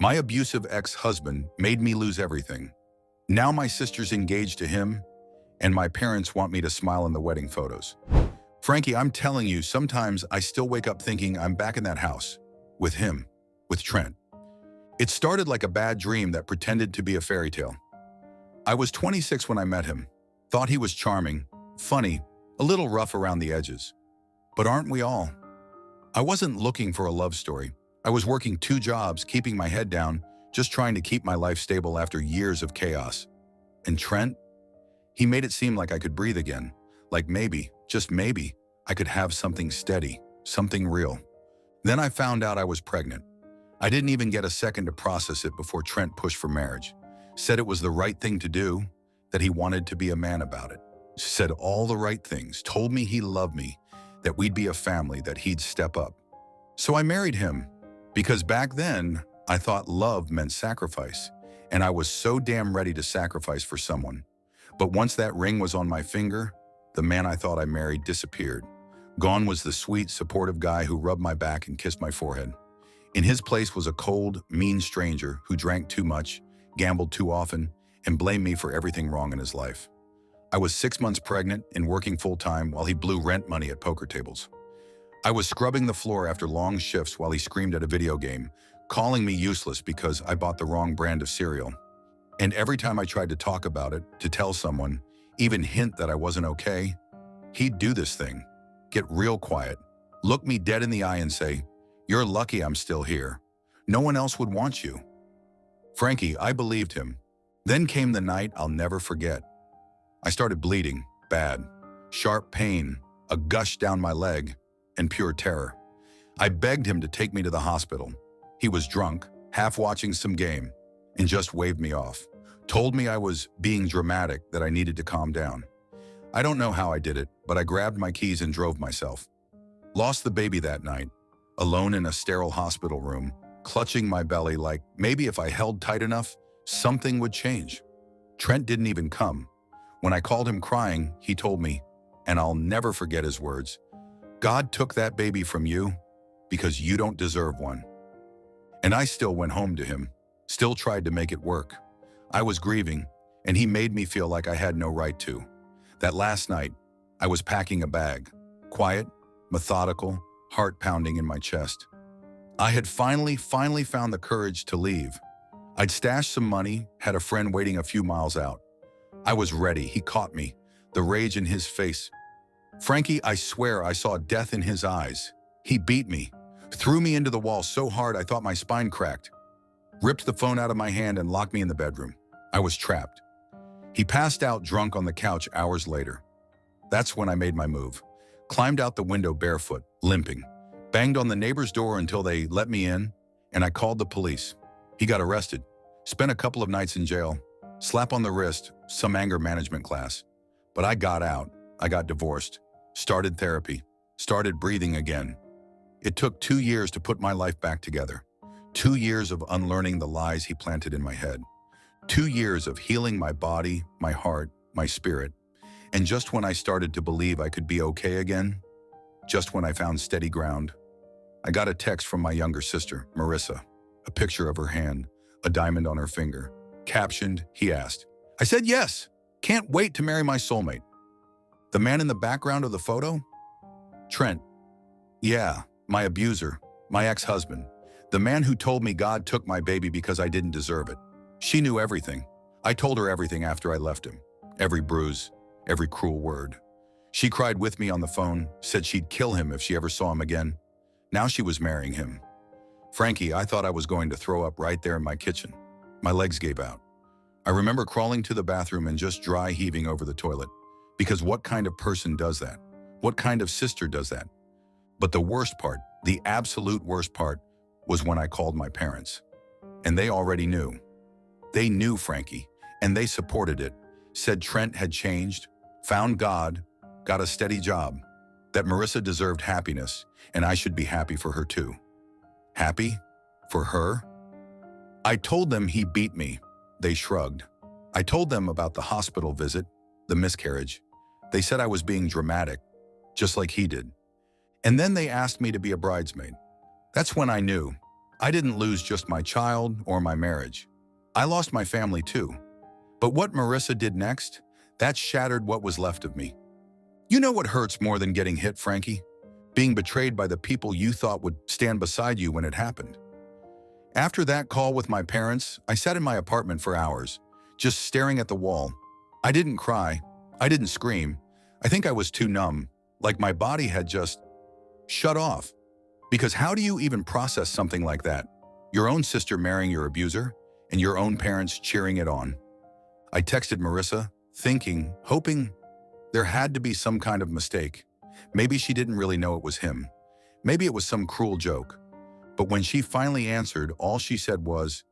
My abusive ex-husband made me lose everything. Now my sister's engaged to him, and my parents want me to smile in the wedding photos. Frankie, I'm telling you, sometimes I still wake up thinking I'm back in that house, with him, with Trent. It started like a bad dream that pretended to be a fairy tale. I was 26 when I met him, thought he was charming, funny, a little rough around the edges. But aren't we all? I wasn't looking for a love story. I was working 2 jobs, keeping my head down, just trying to keep my life stable after years of chaos. And Trent? He made it seem like I could breathe again, like maybe, just maybe, I could have something steady, something real. Then I found out I was pregnant. I didn't even get a second to process it before Trent pushed for marriage. Said it was the right thing to do, that he wanted to be a man about it. Said all the right things, told me he loved me, that we'd be a family, that he'd step up. So I married him, because back then, I thought love meant sacrifice, and I was so damn ready to sacrifice for someone. But once that ring was on my finger, the man I thought I married disappeared. Gone was the sweet, supportive guy who rubbed my back and kissed my forehead. In his place was a cold, mean stranger who drank too much, gambled too often, and blamed me for everything wrong in his life. I was 6 months pregnant and working full-time while he blew rent money at poker tables. I was scrubbing the floor after long shifts while he screamed at a video game, calling me useless because I bought the wrong brand of cereal. And every time I tried to talk about it, to tell someone, even hint that I wasn't okay, he'd do this thing, get real quiet, look me dead in the eye and say, "You're lucky I'm still here. No one else would want you." Frankie, I believed him. Then came the night I'll never forget. I started bleeding, bad, sharp pain, a gush down my leg, and pure terror. I begged him to take me to the hospital. He was drunk, half watching some game, and just waved me off. Told me I was being dramatic, that I needed to calm down. I don't know how I did it, but I grabbed my keys and drove myself. Lost the baby that night, alone in a sterile hospital room, clutching my belly like maybe if I held tight enough, something would change. Trent didn't even come. When I called him crying, he told me, and I'll never forget his words, "God took that baby from you because you don't deserve one." And I still went home to him, still tried to make it work. I was grieving, and he made me feel like I had no right to. That last night, I was packing a bag, quiet, methodical, heart pounding in my chest. I had finally found the courage to leave. I'd stashed some money, had a friend waiting a few miles out. I was ready. He caught me, the rage in his face. Frankie, I swear I saw death in his eyes. He beat me, threw me into the wall so hard I thought my spine cracked, ripped the phone out of my hand and locked me in the bedroom. I was trapped. He passed out drunk on the couch hours later. That's when I made my move. Climbed out the window barefoot, limping, banged on the neighbor's door until they let me in, and I called the police. He got arrested, spent a couple of nights in jail, slap on the wrist, some anger management class. But I got out, I got divorced, started therapy, started breathing again. It took 2 years to put my life back together. 2 years of unlearning the lies he planted in my head. 2 years of healing my body, my heart, my spirit. And just when I started to believe I could be okay again, just when I found steady ground, I got a text from my younger sister, Marissa, a picture of her hand, a diamond on her finger. Captioned, he asked. I said yes. Can't wait to marry my soulmate. The man in the background of the photo? Trent. Yeah, my abuser, my ex-husband. The man who told me God took my baby because I didn't deserve it. She knew everything. I told her everything after I left him. Every bruise, every cruel word. She cried with me on the phone, said she'd kill him if she ever saw him again. Now she was marrying him. Frankie, I thought I was going to throw up right there in my kitchen. My legs gave out. I remember crawling to the bathroom and just dry heaving over the toilet. Because what kind of person does that? What kind of sister does that? But the worst part, the absolute worst part, was when I called my parents. And they already knew. They knew Frankie, and they supported it. Said Trent had changed, found God, got a steady job, that Marissa deserved happiness, and I should be happy for her too. Happy? For her? I told them he beat me. They shrugged. I told them about the hospital visit, the miscarriage. They said I was being dramatic, just like he did. And then they asked me to be a bridesmaid. That's when I knew. I didn't lose just my child or my marriage. I lost my family too. But what Marissa did next, that shattered what was left of me. You know what hurts more than getting hit, Frankie? Being betrayed by the people you thought would stand beside you when it happened. After that call with my parents, I sat in my apartment for hours, just staring at the wall. I didn't cry. I didn't scream. I think I was too numb, like my body had just shut off. Because how do you even process something like that? Your own sister marrying your abuser, and your own parents cheering it on. I texted Marissa, thinking, hoping there had to be some kind of mistake. Maybe she didn't really know it was him. Maybe it was some cruel joke. But when she finally answered, all she said was,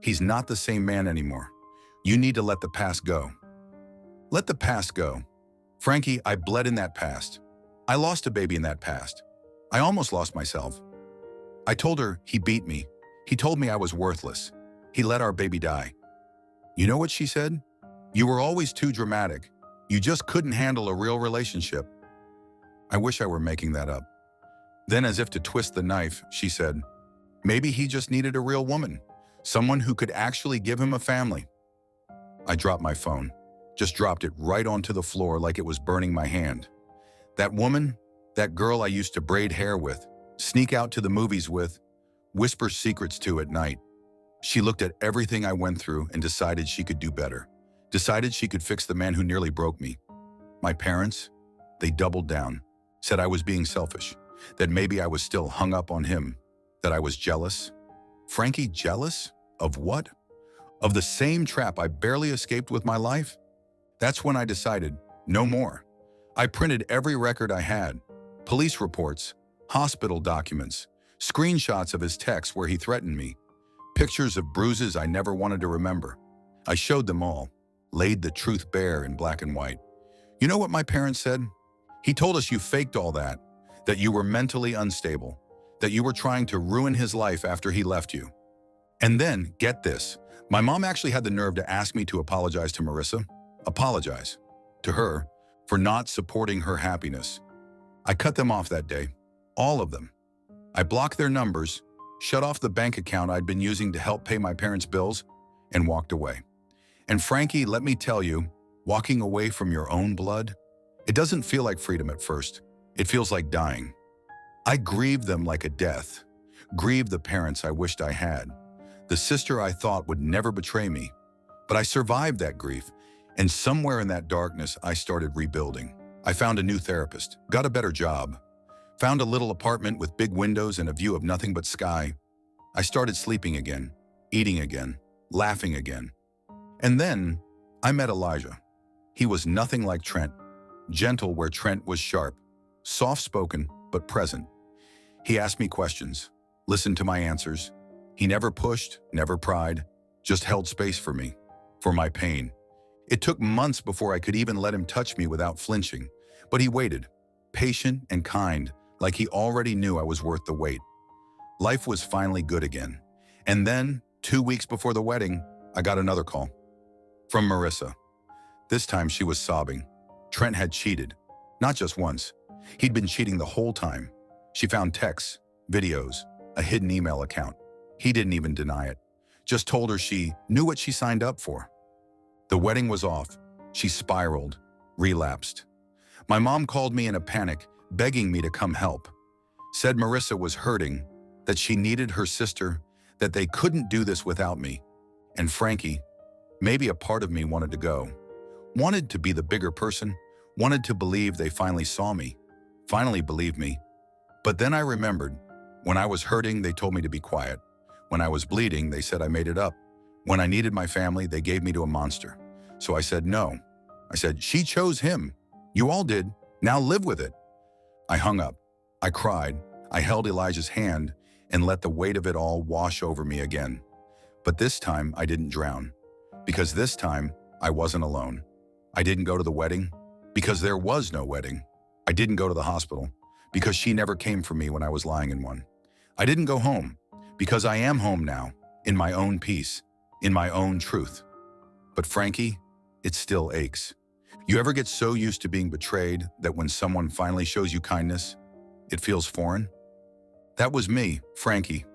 "He's not the same man anymore. You need to let the past go." Let the past go. Frankie, I bled in that past. I lost a baby in that past. I almost lost myself. I told her he beat me. He told me I was worthless. He let our baby die. You know what she said? "You were always too dramatic. You just couldn't handle a real relationship." I wish I were making that up. Then, as if to twist the knife, she said, "Maybe he just needed a real woman, someone who could actually give him a family." I dropped my phone, just dropped it right onto the floor like it was burning my hand. That woman, that girl I used to braid hair with, sneak out to the movies with, whisper secrets to at night. She looked at everything I went through and decided she could do better. Decided she could fix the man who nearly broke me. My parents, they doubled down, said I was being selfish, that maybe I was still hung up on him, that I was jealous. Frankie, jealous? Of what? Of the same trap I barely escaped with my life? That's when I decided, no more. I printed every record I had, police reports, hospital documents, screenshots of his texts where he threatened me, pictures of bruises I never wanted to remember. I showed them all, laid the truth bare in black and white. You know what my parents said? He told us you faked all that you were mentally unstable, that you were trying to ruin his life after he left you. And then, get this, my mom actually had the nerve to ask me to apologize to Marissa, apologize to her for not supporting her happiness. I cut them off that day, all of them. I blocked their numbers, shut off the bank account I'd been using to help pay my parents' bills, and walked away. And Frankie, let me tell you, walking away from your own blood, it doesn't feel like freedom at first. It feels like dying. I grieved them like a death, grieved the parents I wished I had, the sister I thought would never betray me. But I survived that grief, and somewhere in that darkness, I started rebuilding. I found a new therapist, got a better job, found a little apartment with big windows and a view of nothing but sky. I started sleeping again, eating again, laughing again. And then I met Elijah. He was nothing like Trent, gentle where Trent was sharp, soft-spoken but present. He asked me questions, listened to my answers. He never pushed, never pried, just held space for me, for my pain. It took months before I could even let him touch me without flinching, but he waited, patient and kind, like he already knew I was worth the wait. Life was finally good again. And then, 2 weeks before the wedding, I got another call. From Marissa. This time she was sobbing. Trent had cheated. Not just once. He'd been cheating the whole time. She found texts, videos, a hidden email account. He didn't even deny it. Just told her she knew what she signed up for. The wedding was off. She spiraled, relapsed. My mom called me in a panic, begging me to come help. Said Marissa was hurting, that she needed her sister, that they couldn't do this without me. And Frankie, maybe a part of me wanted to go. Wanted to be the bigger person, wanted to believe they finally saw me, finally believed me. But then I remembered, when I was hurting, they told me to be quiet. When I was bleeding, they said I made it up. When I needed my family, they gave me to a monster. So I said no. I said, she chose him. You all did. Now live with it. I hung up. I cried. I held Elijah's hand and let the weight of it all wash over me again. But this time, I didn't drown. Because this time, I wasn't alone. I didn't go to the wedding because there was no wedding. I didn't go to the hospital because she never came for me when I was lying in one. I didn't go home because I am home now, in my own peace, in my own truth. But Frankie, it still aches. You ever get so used to being betrayed that when someone finally shows you kindness, it feels foreign? That was me, Frankie.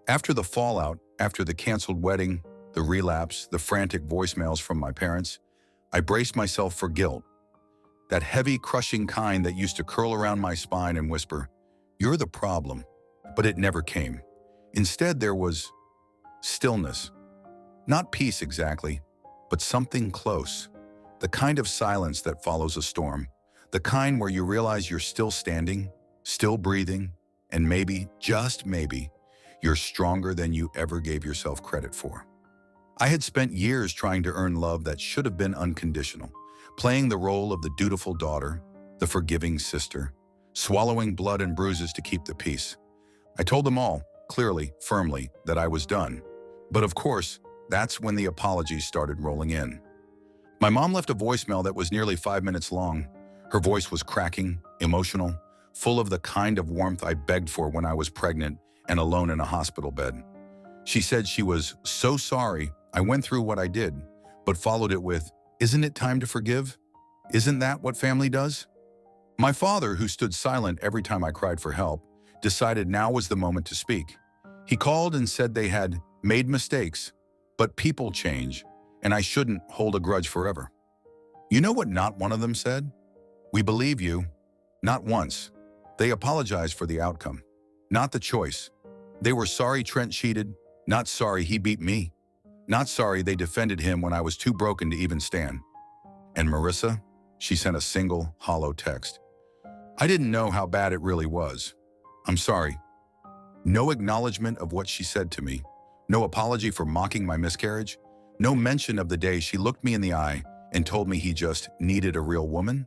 After the fallout, after the canceled wedding, the relapse, the frantic voicemails from my parents, I braced myself for guilt. That heavy, crushing kind that used to curl around my spine and whisper, "You're the problem." But it never came. Instead, there was stillness. Not peace exactly, but something close. The kind of silence that follows a storm. The kind where you realize you're still standing, still breathing, and maybe, just maybe, you're stronger than you ever gave yourself credit for. I had spent years trying to earn love that should have been unconditional, playing the role of the dutiful daughter, the forgiving sister, swallowing blood and bruises to keep the peace. I told them all, clearly, firmly, that I was done. But of course, that's when the apologies started rolling in. My mom left a voicemail that was nearly 5 minutes long. Her voice was cracking, emotional, full of the kind of warmth I begged for when I was pregnant and alone in a hospital bed. She said she was so sorry I went through what I did, but followed it with, "Isn't it time to forgive? Isn't that what family does?" My father, who stood silent every time I cried for help, decided now was the moment to speak. He called and said they had made mistakes, but people change, and I shouldn't hold a grudge forever. You know what not one of them said? "We believe you." Not once. They apologized for the outcome, not the choice. They were sorry Trent cheated, not sorry he beat me, not sorry they defended him when I was too broken to even stand. And Marissa? She sent a single, hollow text. I didn't know how bad it really was. "I'm sorry." No acknowledgement of what she said to me. No apology for mocking my miscarriage. No mention of the day she looked me in the eye and told me he just needed a real woman.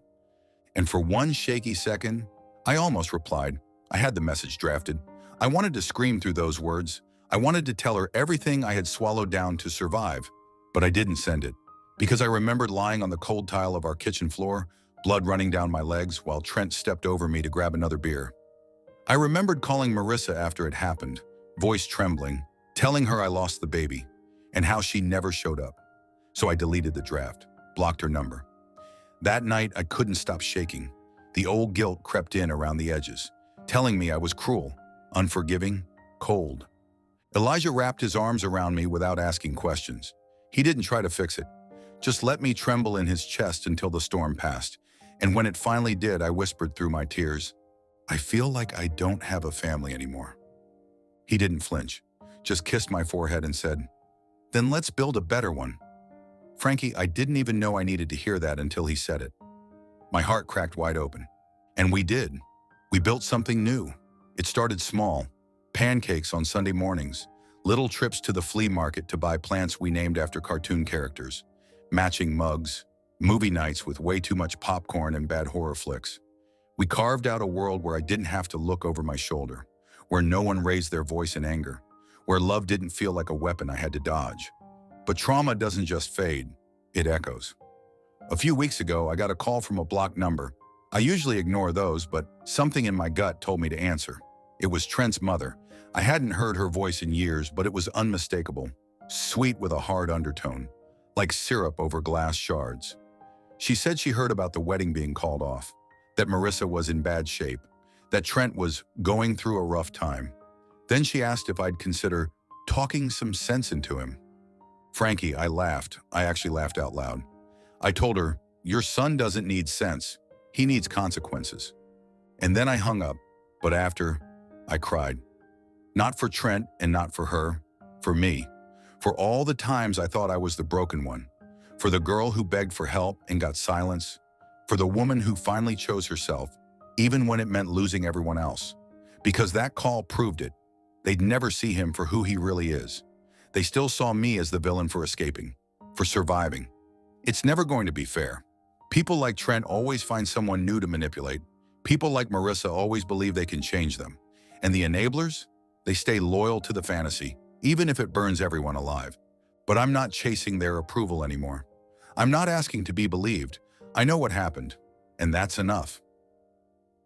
And for one shaky second, I almost replied. I had the message drafted. I wanted to scream through those words. I wanted to tell her everything I had swallowed down to survive, but I didn't send it. Because I remembered lying on the cold tile of our kitchen floor, blood running down my legs while Trent stepped over me to grab another beer. I remembered calling Marissa after it happened, voice trembling, telling her I lost the baby, and how she never showed up. So I deleted the draft, blocked her number. That night, I couldn't stop shaking. The old guilt crept in around the edges, telling me I was cruel, unforgiving, cold. Elijah wrapped his arms around me without asking questions. He didn't try to fix it, just let me tremble in his chest until the storm passed. And when it finally did, I whispered through my tears, "I feel like I don't have a family anymore." He didn't flinch, just kissed my forehead and said, "Then let's build a better one." Frankie, I didn't even know I needed to hear that until he said it. My heart cracked wide open. And we did. We built something new. It started small. Pancakes on Sunday mornings, little trips to the flea market to buy plants we named after cartoon characters, matching mugs, movie nights with way too much popcorn and bad horror flicks. We carved out a world where I didn't have to look over my shoulder, where no one raised their voice in anger, where love didn't feel like a weapon I had to dodge. But trauma doesn't just fade, it echoes. A few weeks ago, I got a call from a blocked number. I usually ignore those, but something in my gut told me to answer. It was Trent's mother. I hadn't heard her voice in years, but it was unmistakable, sweet with a hard undertone, like syrup over glass shards. She said she heard about the wedding being called off, that Marissa was in bad shape, that Trent was going through a rough time. Then she asked if I'd consider talking some sense into him. Frankie, I laughed. I actually laughed out loud. I told her, "Your son doesn't need sense. He needs consequences." And then I hung up, but after, I cried. Not for Trent and not for her, for me. For all the times I thought I was the broken one. For the girl who begged for help and got silence. For the woman who finally chose herself, even when it meant losing everyone else. Because that call proved it. They'd never see him for who he really is. They still saw me as the villain for escaping, for surviving. It's never going to be fair. People like Trent always find someone new to manipulate. People like Marissa always believe they can change them. And the enablers? They stay loyal to the fantasy, even if it burns everyone alive. But I'm not chasing their approval anymore. I'm not asking to be believed. I know what happened, and that's enough.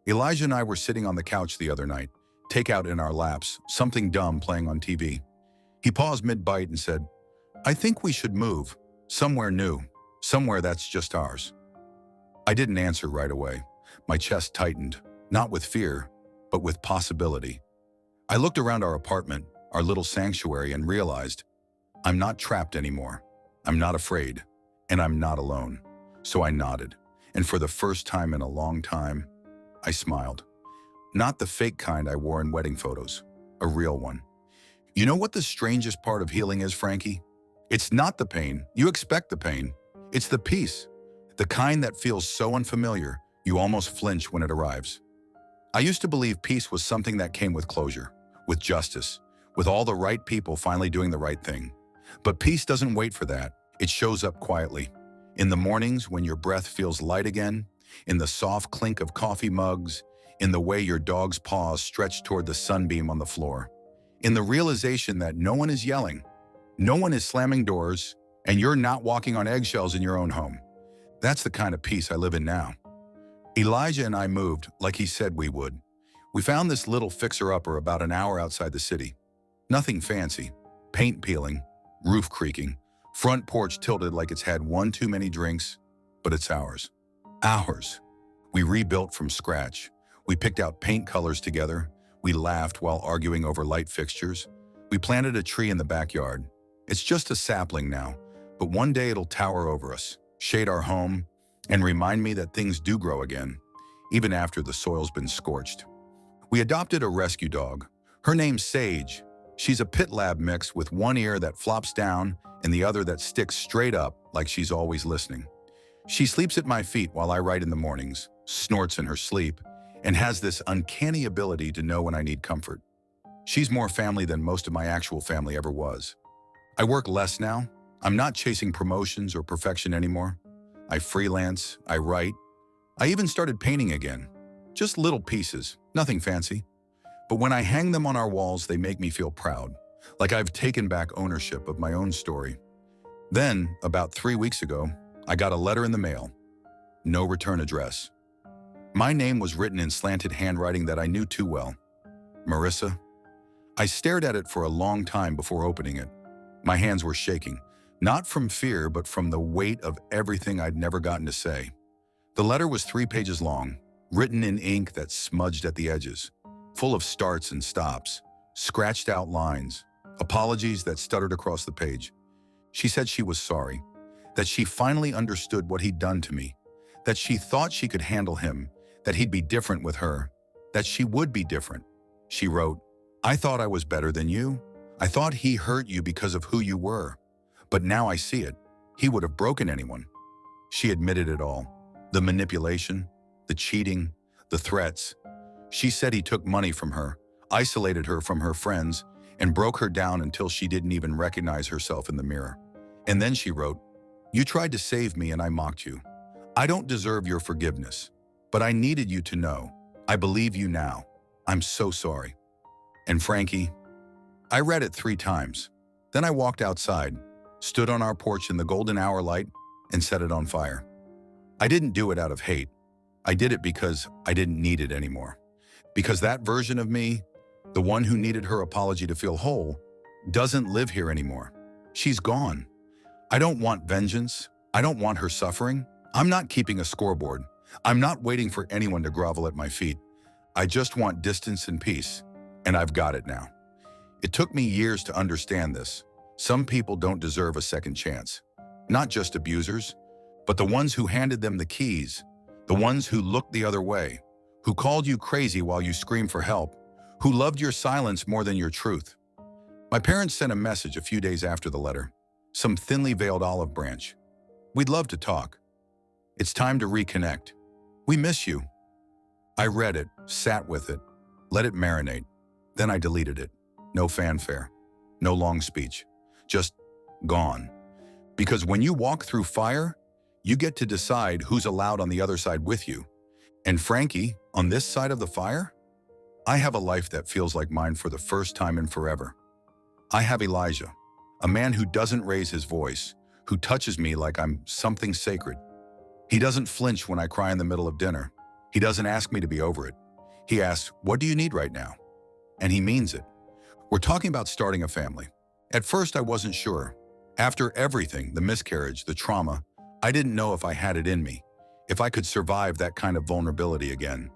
Elijah and I were sitting on the couch the other night, takeout in our laps, something dumb playing on TV. He paused mid-bite and said, "I think we should move, somewhere new, somewhere that's just ours." I didn't answer right away. My chest tightened, not with fear, but with possibility. I looked around our apartment, our little sanctuary, and realized I'm not trapped anymore. I'm not afraid, and I'm not alone. So I nodded, and for the first time in a long time, I smiled. Not the fake kind I wore in wedding photos, a real one. You know what the strangest part of healing is, Frankie? It's not the pain. You expect the pain. It's the peace. The kind that feels so unfamiliar, you almost flinch when it arrives. I used to believe peace was something that came with closure, with justice, with all the right people finally doing the right thing. But peace doesn't wait for that. It shows up quietly. In the mornings when your breath feels light again, in the soft clink of coffee mugs, in the way your dog's paws stretch toward the sunbeam on the floor, in the realization that no one is yelling, no one is slamming doors, and you're not walking on eggshells in your own home. That's the kind of peace I live in now. Elijah and I moved like he said we would. We found this little fixer-upper about an hour outside the city. Nothing fancy. Paint peeling, roof creaking, front porch tilted like it's had one too many drinks, but it's ours. Ours. We rebuilt from scratch. We picked out paint colors together. We laughed while arguing over light fixtures. We planted a tree in the backyard. It's just a sapling now, but one day it'll tower over us, shade our home, and remind me that things do grow again, even after the soil's been scorched. We adopted a rescue dog. Her name's Sage. She's a pit lab mix with one ear that flops down and the other that sticks straight up like she's always listening. She sleeps at my feet while I write in the mornings, snorts in her sleep, and has this uncanny ability to know when I need comfort. She's more family than most of my actual family ever was. I work less now. I'm not chasing promotions or perfection anymore. I freelance, I write. I even started painting again. Just little pieces, nothing fancy. But when I hang them on our walls, they make me feel proud, like I've taken back ownership of my own story. Then, about 3 weeks ago, I got a letter in the mail. No return address. My name was written in slanted handwriting that I knew too well. Marissa. I stared at it for a long time before opening it. My hands were shaking, not from fear, but from the weight of everything I'd never gotten to say. The letter was 3 pages long, written in ink that smudged at the edges, full of starts and stops, scratched out lines, apologies that stuttered across the page. She said she was sorry, that she finally understood what he'd done to me, that she thought she could handle him, that he'd be different with her, that she would be different. She wrote, "I thought I was better than you. I thought he hurt you because of who you were. But now I see it. He would have broken anyone." She admitted it all. The manipulation, the cheating, the threats. She said he took money from her, isolated her from her friends, and broke her down until she didn't even recognize herself in the mirror. And then she wrote, "You tried to save me and I mocked you. I don't deserve your forgiveness, but I needed you to know. I believe you now. I'm so sorry." And Frankie, I read it 3 times. Then I walked outside, stood on our porch in the golden hour light, and set it on fire. I didn't do it out of hate. I did it because I didn't need it anymore. Because that version of me, the one who needed her apology to feel whole, doesn't live here anymore. She's gone. I don't want vengeance. I don't want her suffering. I'm not keeping a scoreboard. I'm not waiting for anyone to grovel at my feet. I just want distance and peace, and I've got it now. It took me years to understand this. Some people don't deserve a second chance. Not just abusers, but the ones who handed them the keys, the ones who looked the other way, who called you crazy while you screamed for help, who loved your silence more than your truth. My parents sent a message a few days after the letter, some thinly veiled olive branch. "We'd love to talk. It's time to reconnect. We miss you." I read it, sat with it, let it marinate. Then I deleted it. No fanfare, no long speech, just gone. Because when you walk through fire, you get to decide who's allowed on the other side with you. And Frankie, on this side of the fire, I have a life that feels like mine for the first time in forever. I have Elijah, a man who doesn't raise his voice, who touches me like I'm something sacred. He doesn't flinch when I cry in the middle of dinner. He doesn't ask me to be over it. He asks, "What do you need right now?" And he means it. We're talking about starting a family. At first, I wasn't sure. After everything, the miscarriage, the trauma, I didn't know if I had it in me, if I could survive that kind of vulnerability again.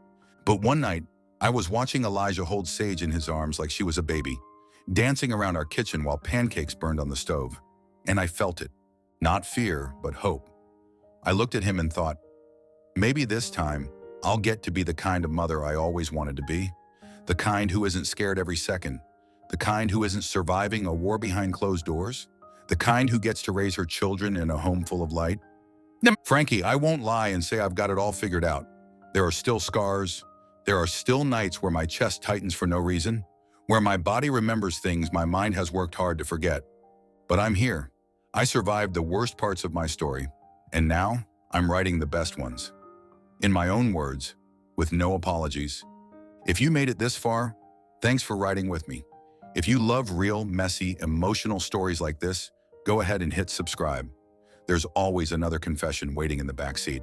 But one night, I was watching Elijah hold Sage in his arms like she was a baby. dancing around our kitchen while pancakes burned on the stove. And I felt it. Not fear, but hope. I looked at him and thought, maybe this time, I'll get to be the kind of mother I always wanted to be. The kind who isn't scared every second. The kind who isn't surviving a war behind closed doors. The kind who gets to raise her children in a home full of light. Frankie, I won't lie and say I've got it all figured out. There are still scars. There are still nights where my chest tightens for no reason, where my body remembers things my mind has worked hard to forget. But I'm here. I survived the worst parts of my story, and now I'm writing the best ones. In my own words, with no apologies. If you made it this far, thanks for writing with me. If you love real, messy, emotional stories like this, go ahead and hit subscribe. There's always another confession waiting in the backseat.